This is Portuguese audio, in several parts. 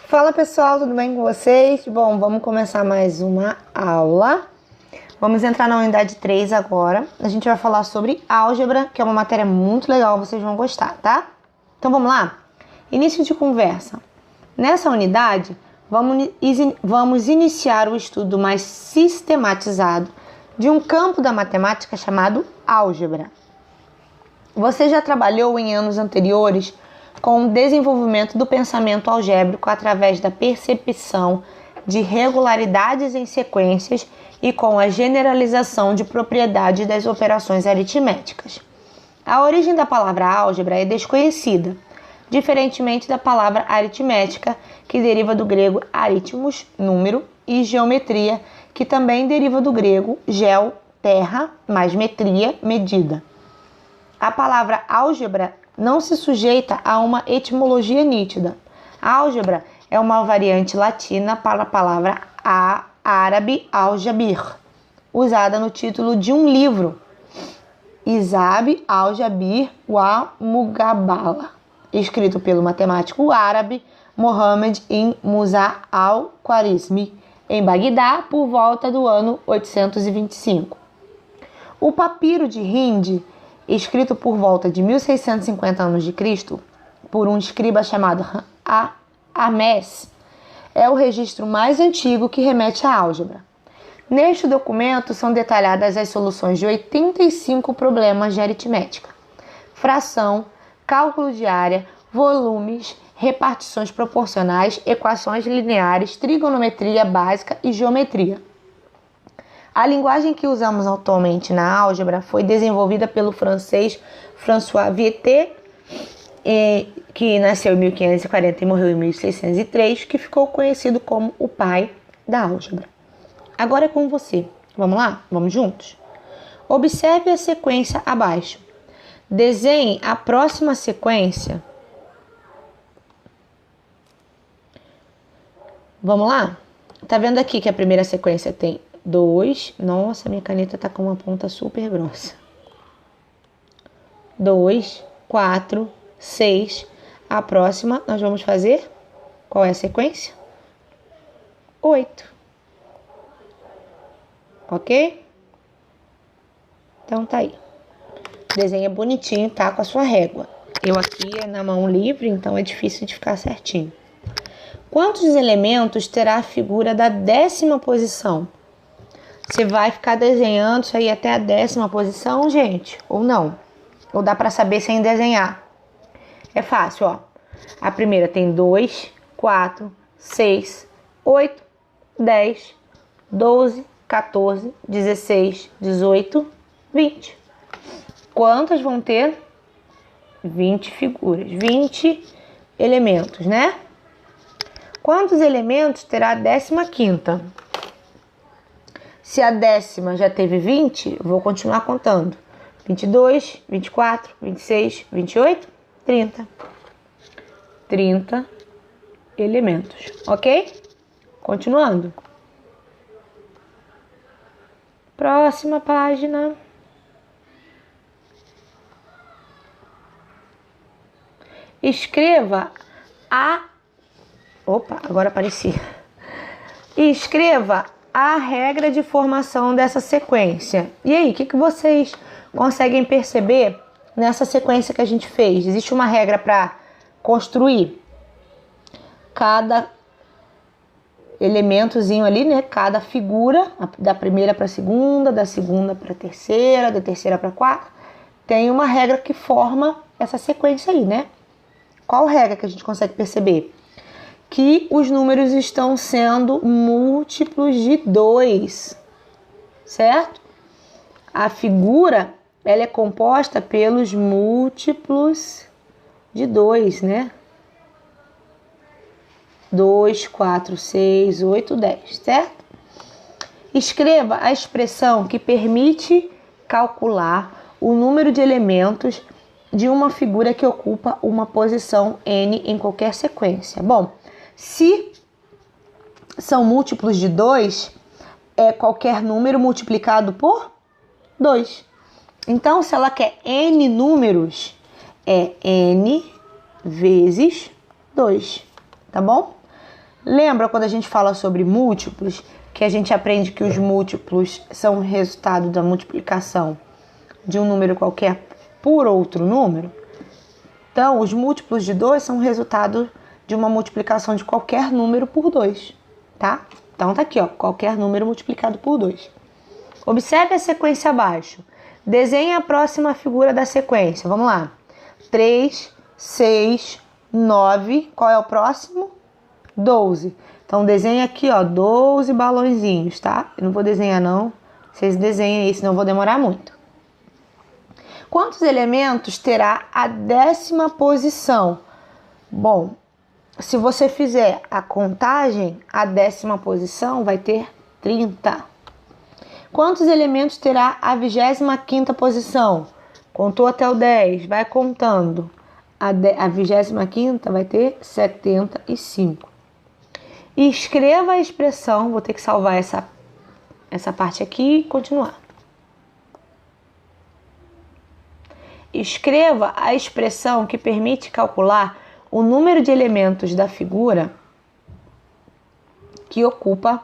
Fala pessoal, tudo bem com vocês? Bom, vamos começar mais uma aula. Vamos entrar na unidade 3 agora. A gente vai falar sobre álgebra, que é uma matéria muito legal, vocês vão gostar, tá? Então vamos lá? Início de conversa. Nessa unidade, vamos iniciar o estudo mais sistematizado de um campo da matemática chamado álgebra. Você já trabalhou em anos anteriores com o desenvolvimento do pensamento algébrico através da percepção de regularidades em sequências e com a generalização de propriedades das operações aritméticas. A origem da palavra álgebra é desconhecida, diferentemente da palavra aritmética, que deriva do grego aritmos, número, e geometria, que também deriva do grego geo, terra, mais metria, medida. A palavra álgebra não se sujeita a uma etimologia nítida. Álgebra é uma variante latina para a palavra árabe al-Jabir, usada no título de um livro, Isab al-Jabir wa Mugabala, escrito pelo matemático árabe Mohammed ibn Musa al-Khwarizmi, em Bagdá, por volta do ano 825. O papiro de Hind, escrito por volta de 1650 a.C., por um escriba chamado Hermès, é o registro mais antigo que remete à álgebra. Neste documento são detalhadas as soluções de 85 problemas de aritmética, fração, cálculo de área, volumes, repartições proporcionais, equações lineares, trigonometria básica e geometria. A linguagem que usamos atualmente na álgebra foi desenvolvida pelo francês François Vieutet, que nasceu em 1540 e morreu em 1603, que ficou conhecido como o pai da álgebra. Agora é com você. Vamos lá? Vamos juntos? Observe a sequência abaixo. Desenhe a próxima sequência. Vamos lá? Tá vendo aqui que a primeira sequência tem 2, nossa, minha caneta tá com uma ponta super grossa. 2, 4, 6. A próxima nós vamos fazer, qual é a sequência? 8. Ok? Então tá aí. Desenha bonitinho, tá? Com a sua régua. Eu aqui é na mão livre, então é difícil de ficar certinho. Quantos elementos terá a figura da 10ª posição? Você vai ficar desenhando isso aí até a 10ª posição, gente? Ou não? Ou dá para saber sem desenhar? É fácil, ó. A primeira tem 2, 4, 6, 8, 10, 12, 14, 16, 18, 20. Quantas vão ter? 20 figuras, 20 elementos, né? Quantos elementos terá a 15ª? Se a 10ª já teve 20, vou continuar contando. 22, 24, 26, 28, 30. 30 elementos, ok? Continuando. Próxima página. Escreva a... Opa, agora apareci. Escreva a regra de formação dessa sequência. E aí, o que vocês conseguem perceber nessa sequência que a gente fez? Existe uma regra para construir cada elementozinho ali, né? Cada figura, da primeira para a segunda, da segunda para a terceira, da terceira para a quarta. Tem uma regra que forma essa sequência aí, né? Qual regra que a gente consegue perceber? Que os números estão sendo múltiplos de 2, certo? A figura, ela é composta pelos múltiplos de 2, né? 2, 4, 6, 8, 10, certo? Escreva a expressão que permite calcular o número de elementos de uma figura que ocupa uma posição n em qualquer sequência. Bom, se são múltiplos de 2, é qualquer número multiplicado por 2. Então, se ela quer n números, é n vezes 2, tá bom? Lembra quando a gente fala sobre múltiplos, que a gente aprende que os múltiplos são o resultado da multiplicação de um número qualquer por outro número? Então, os múltiplos de 2 são o resultado de uma multiplicação de qualquer número por 2, tá? Então, tá aqui, ó, qualquer número multiplicado por 2. Observe a sequência abaixo. Desenhe a próxima figura da sequência. Vamos lá. 3, 6, 9. Qual é o próximo? 12. Então, desenha aqui, ó, 12 balõezinhos, tá? Eu não vou desenhar, não. Vocês desenhem aí, senão eu vou demorar muito. Quantos elementos terá a 10ª posição? Bom, se você fizer a contagem, a 10ª posição vai ter 30. Quantos elementos terá a 25ª posição? Contou até o 10, vai contando. A 25ª vai ter 75. E escreva a expressão, vou ter que salvar essa parte aqui e continuar. Escreva a expressão que permite calcular o número de elementos da figura que ocupa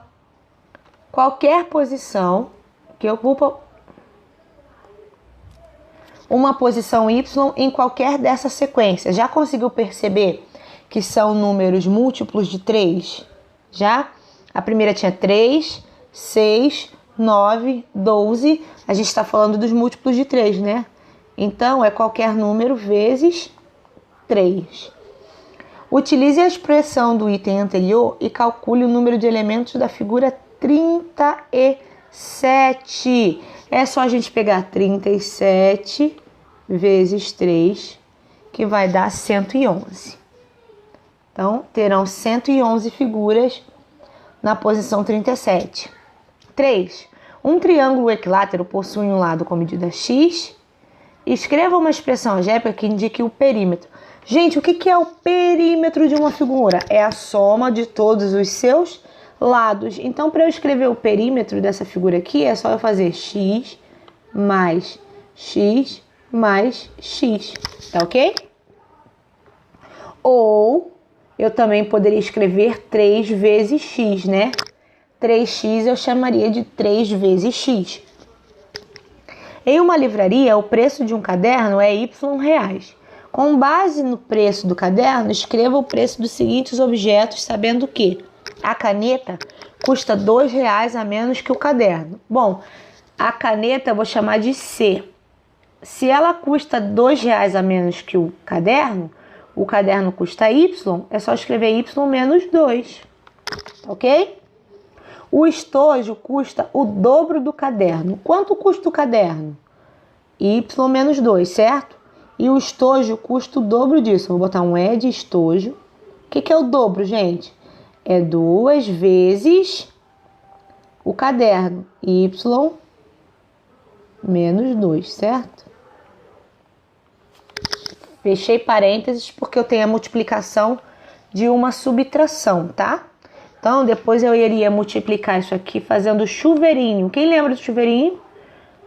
qualquer posição, que ocupa uma posição y em qualquer dessa sequência. Já conseguiu perceber que são números múltiplos de 3? Já? A primeira tinha 3, 6, 9, 12. A gente está falando dos múltiplos de 3, né? Então, é qualquer número vezes 3. Utilize a expressão do item anterior e calcule o número de elementos da figura 37. É só a gente pegar 37 vezes 3, que vai dar 111. Então, terão 111 figuras na posição 37. 3. Um triângulo equilátero possui um lado com medida x. Escreva uma expressão algébrica que indique o perímetro. Gente, o que é o perímetro de uma figura? É a soma de todos os seus lados. Então, para eu escrever o perímetro dessa figura aqui, é só eu fazer x mais x mais x. Tá ok? Ou eu também poderia escrever 3 vezes x, né? 3x eu chamaria de 3 vezes x. Em uma livraria, o preço de um caderno é Y reais. Com base no preço do caderno, escreva o preço dos seguintes objetos, sabendo que a caneta custa R$2 a menos que o caderno. Bom, a caneta eu vou chamar de C. Se ela custa R$2 a menos que o caderno custa Y, é só escrever Y menos 2, ok? O estojo custa o dobro do caderno. Quanto custa o caderno? Y menos 2, certo? E o estojo custa o dobro disso. Vou botar um E de estojo. O que é o dobro, gente? É 2 vezes o caderno. Y menos 2, certo? Fechei parênteses porque eu tenho a multiplicação de uma subtração, tá? Então, depois eu iria multiplicar isso aqui fazendo chuveirinho. Quem lembra do chuveirinho?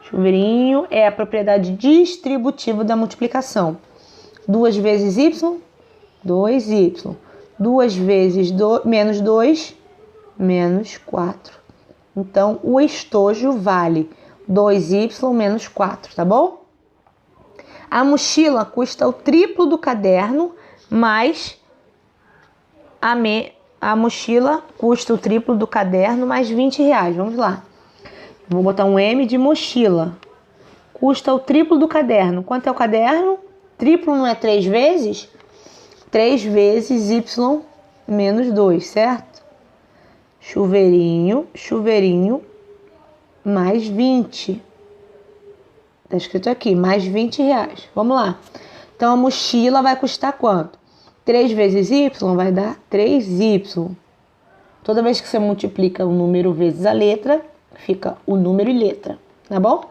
Chuveirinho é a propriedade distributiva da multiplicação. 2 vezes y, 2y. 2 vezes menos 2, menos 4. Então, o estojo vale 2y menos 4, tá bom? A mochila custa o triplo do caderno, mas a mochila custa o triplo do caderno mais R$20. Vamos lá. Vou botar um M de mochila. Custa o triplo do caderno. Quanto é o caderno? Triplo não é 3 vezes? 3 vezes Y menos 2, certo? Chuveirinho, chuveirinho, mais 20. Tá escrito aqui, mais R$20. Vamos lá. Então, a mochila vai custar quanto? 3 vezes Y vai dar 3Y. Toda vez que você multiplica o número vezes a letra, fica o número e letra, tá bom?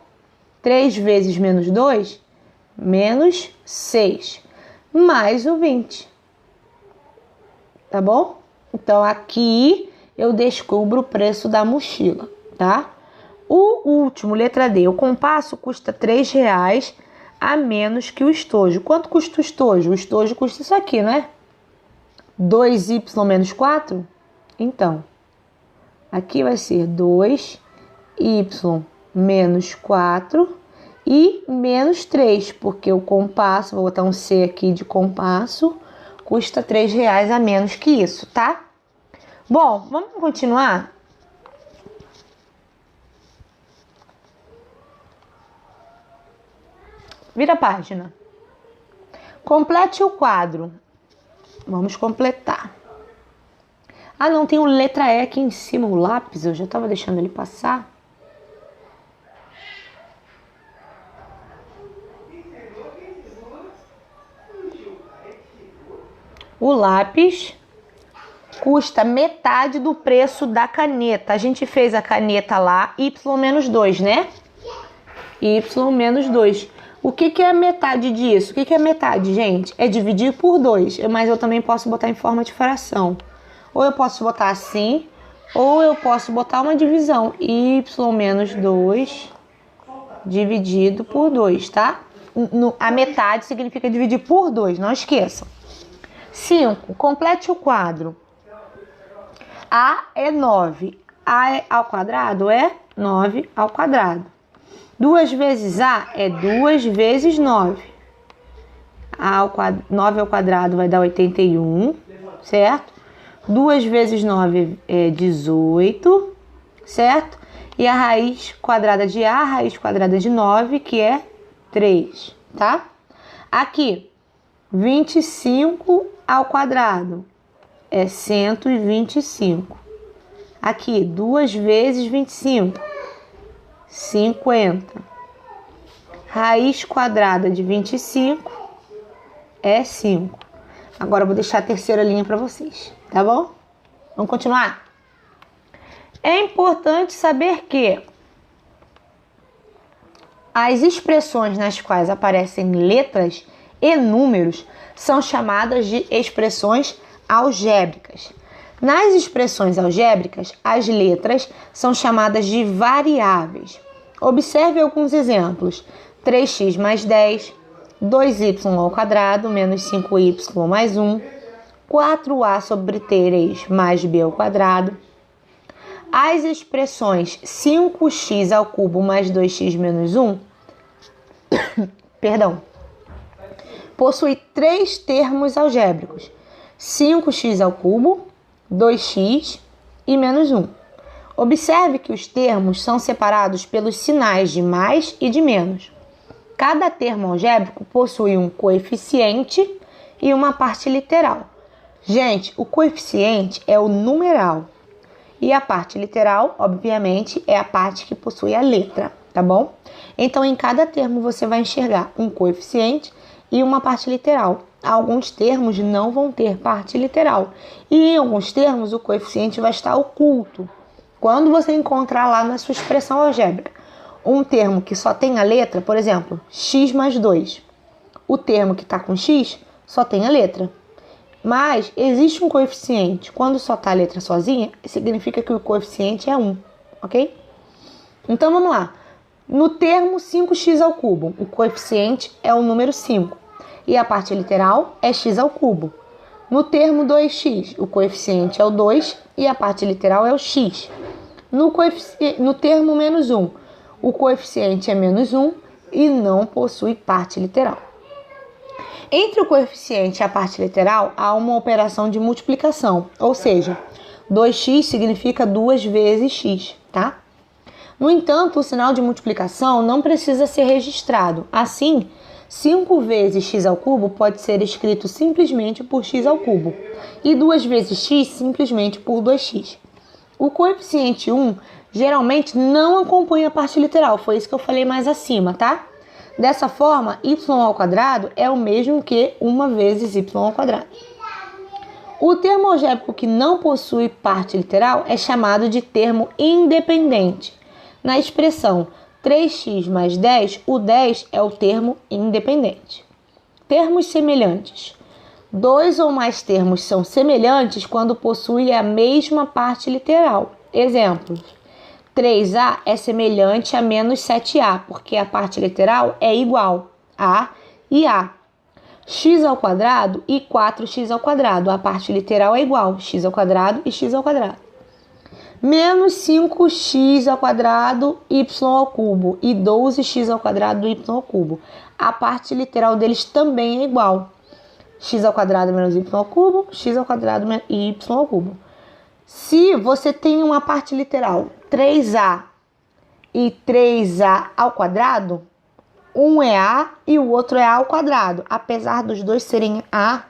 3 vezes menos 2, menos 6, mais o 20. Tá bom? Então, aqui eu descubro o preço da mochila, tá? O último, letra D, o compasso custa R$3 a menos que o estojo. Quanto custa o estojo? O estojo custa isso aqui, não é? 2y menos 4? Então, aqui vai ser 2y menos 4 e menos 3, porque o compasso, vou botar um C aqui de compasso, custa R$3 a menos que isso, tá? Bom, vamos continuar? Vira a página. Complete o quadro. Vamos completar. Ah, não, tem o letra E aqui em cima, o lápis, eu já estava deixando ele passar. O lápis custa metade do preço da caneta. A gente fez a caneta lá, Y-2, né? Y-2. O que é a metade disso? O que é metade, gente? É dividir por 2, mas eu também posso botar em forma de fração. Ou eu posso botar assim, ou eu posso botar uma divisão. Y-2 dividido por 2, tá? A metade significa dividir por 2, não esqueçam. 5. Complete o quadro. A é 9. A ao quadrado é 9 ao quadrado. 2 vezes A é 2 vezes 9. 9 ao quadrado vai dar 81, certo? 2 vezes 9 é 18, certo? E a raiz quadrada de A, a raiz quadrada de 9, que é 3, tá? Aqui, 25 ao quadrado é 125. Aqui, 2 vezes 25, 50. Raiz quadrada de 25 é 5. Agora eu vou deixar a terceira linha para vocês, tá bom? Vamos continuar? É importante saber que as expressões nas quais aparecem letras e números são chamadas de expressões algébricas. Nas expressões algébricas, as letras são chamadas de variáveis. Observe alguns exemplos. 3x mais 10, 2y ao quadrado menos 5y mais 1, 4a sobre 3 mais b ao quadrado. As expressões 5x ao cubo mais 2x menos 1, possui 3 termos algébricos: 5x ao cubo, 2x e menos 1. Observe que os termos são separados pelos sinais de mais e de menos. Cada termo algébrico possui um coeficiente e uma parte literal. Gente, o coeficiente é o numeral e a parte literal, obviamente, é a parte que possui a letra, tá bom? Então, em cada termo você vai enxergar um coeficiente e uma parte literal. Alguns termos não vão ter parte literal e em alguns termos o coeficiente vai estar oculto. Quando você encontrar lá na sua expressão algébrica um termo que só tem a letra, por exemplo, x mais 2, o termo que está com x só tem a letra. Mas existe um coeficiente. Quando só está a letra sozinha, significa que o coeficiente é 1, ok? Então vamos lá. No termo 5x ao cubo, o coeficiente é o número 5 e a parte literal é x ao cubo. No termo 2x, o coeficiente é o 2 e a parte literal é o x. No termo menos 1, o coeficiente é menos 1 e não possui parte literal. Entre o coeficiente e a parte literal, há uma operação de multiplicação, ou seja, 2x significa 2 vezes x, tá? No entanto, o sinal de multiplicação não precisa ser registrado. Assim, 5 vezes x ao cubo pode ser escrito simplesmente por x ao cubo e 2 vezes x simplesmente por 2x. O coeficiente 1 geralmente não acompanha a parte literal, foi isso que eu falei mais acima, tá? Dessa forma, y ao quadrado é o mesmo que 1 vezes y ao quadrado. O termo algébrico que não possui parte literal é chamado de termo independente. Na expressão 3x mais 10, o 10 é o termo independente. Termos semelhantes. 2 ou mais termos são semelhantes quando possuem a mesma parte literal. Exemplos: 3A é semelhante a menos 7A, porque a parte literal é igual a e A. x ao quadrado e 4x ao quadrado. A parte literal é igual, x ao quadrado e x ao quadrado. Menos 5x ao quadrado, y ao cubo. E 12x ao quadrado do y ao cubo. A parte literal deles também é igual. X ao quadrado menos y ao cubo, x ao quadrado e y ao cubo. Se você tem uma parte literal 3a e 3a ao quadrado, um é a e o outro é a ao quadrado. Apesar dos dois serem a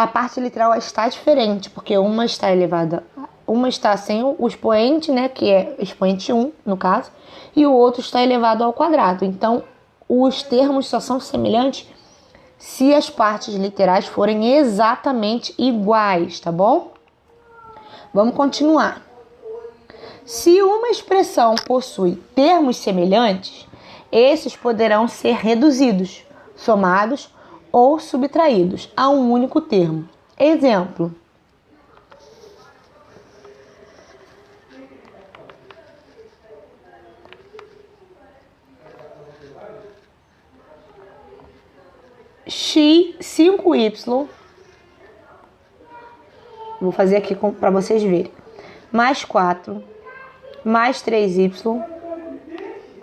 parte literal está diferente, porque uma está elevada, uma está sem o expoente, né, que é expoente 1, no caso, e o outro está elevado ao quadrado. Então, os termos só são semelhantes se as partes literais forem exatamente iguais, tá bom? Vamos continuar. Se uma expressão possui termos semelhantes, esses poderão ser reduzidos, somados ou subtraídos a um único termo. Exemplo: x 5y, vou fazer aqui para vocês verem, mais 4, mais 3y,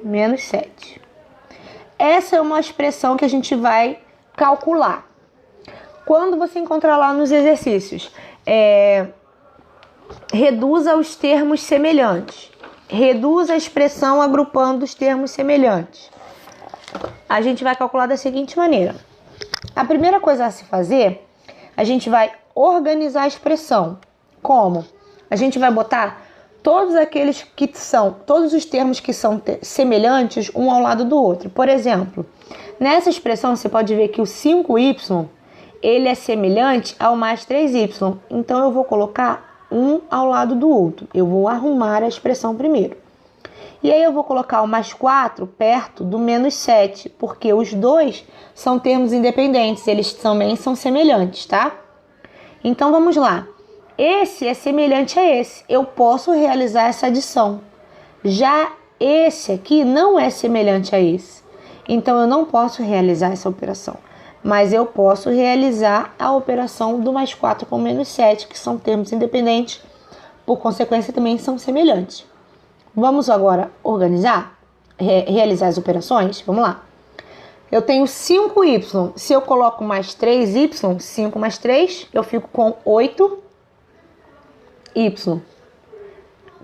menos 7. Essa é uma expressão que a gente vai calcular. Quando você encontrar lá nos exercícios, reduza os termos semelhantes. Reduza a expressão agrupando os termos semelhantes. A gente vai calcular da seguinte maneira. A primeira coisa a se fazer, a gente vai organizar a expressão. Como? A gente vai botar todos os termos que são semelhantes um ao lado do outro. Por exemplo, nessa expressão você pode ver que o 5y, ele é semelhante ao mais 3y. Então eu vou colocar um ao lado do outro. Eu vou arrumar a expressão primeiro. E aí eu vou colocar o mais 4 perto do menos 7, porque os dois são termos independentes, eles também são semelhantes, tá? Então vamos lá. Esse é semelhante a esse, eu posso realizar essa adição. Já esse aqui não é semelhante a esse, então eu não posso realizar essa operação. Mas eu posso realizar a operação do mais 4 com menos 7, que são termos independentes, por consequência também são semelhantes. Vamos agora organizar, realizar as operações? Vamos lá. Eu tenho 5y, se eu coloco mais 3y, 5 mais 3, eu fico com 8y.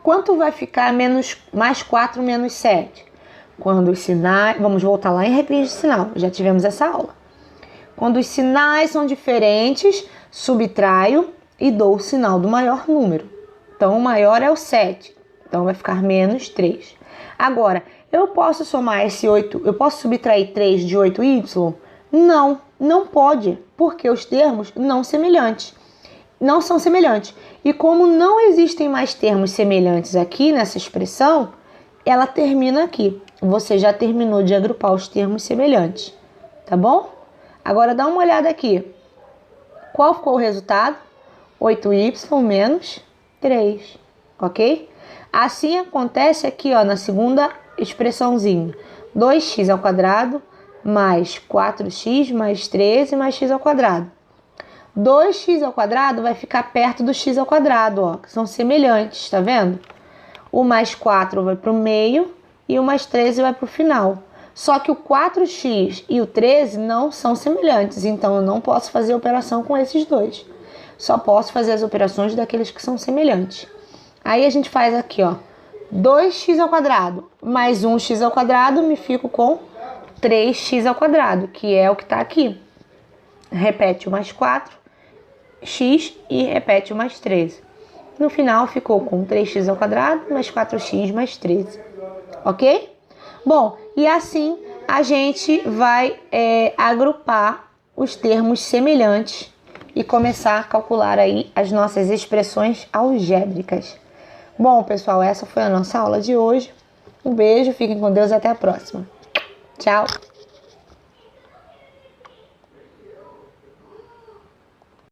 Quanto vai ficar mais 4 menos 7? Quando os sinais... Vamos voltar lá em regra de sinal, já tivemos essa aula. Quando os sinais são diferentes, subtraio e dou o sinal do maior número. Então, o maior é o 7. Então, vai ficar menos 3. Agora, eu posso somar esse 8... Eu posso subtrair 3 de 8y? Não, não pode, porque os termos não são semelhantes. E como não existem mais termos semelhantes aqui nessa expressão, ela termina aqui. Você já terminou de agrupar os termos semelhantes, tá bom? Agora dá uma olhada aqui. Qual ficou o resultado? 8y menos 3, ok? Assim acontece aqui, ó, na segunda expressãozinha. 2x ao quadrado mais 4x mais 13 mais x ao quadrado. 2x ao quadrado vai ficar perto do x ao quadrado, ó, que são semelhantes, tá vendo? O mais 4 vai para o meio e o mais 13 vai para o final. Só que o 4x e o 13 não são semelhantes, então eu não posso fazer operação com esses dois. Só posso fazer as operações daqueles que são semelhantes. Aí a gente faz aqui, ó, 2x ao quadrado mais 1x ao quadrado, me fico com 3x ao quadrado, que é o que está aqui. Repete o mais 4x e repete o mais 13. No final ficou com 3x ao quadrado mais 4x mais 13, ok? Bom, e assim a gente vai agrupar os termos semelhantes e começar a calcular aí as nossas expressões algébricas. Bom, pessoal, essa foi a nossa aula de hoje. Um beijo, fiquem com Deus e até a próxima. Tchau!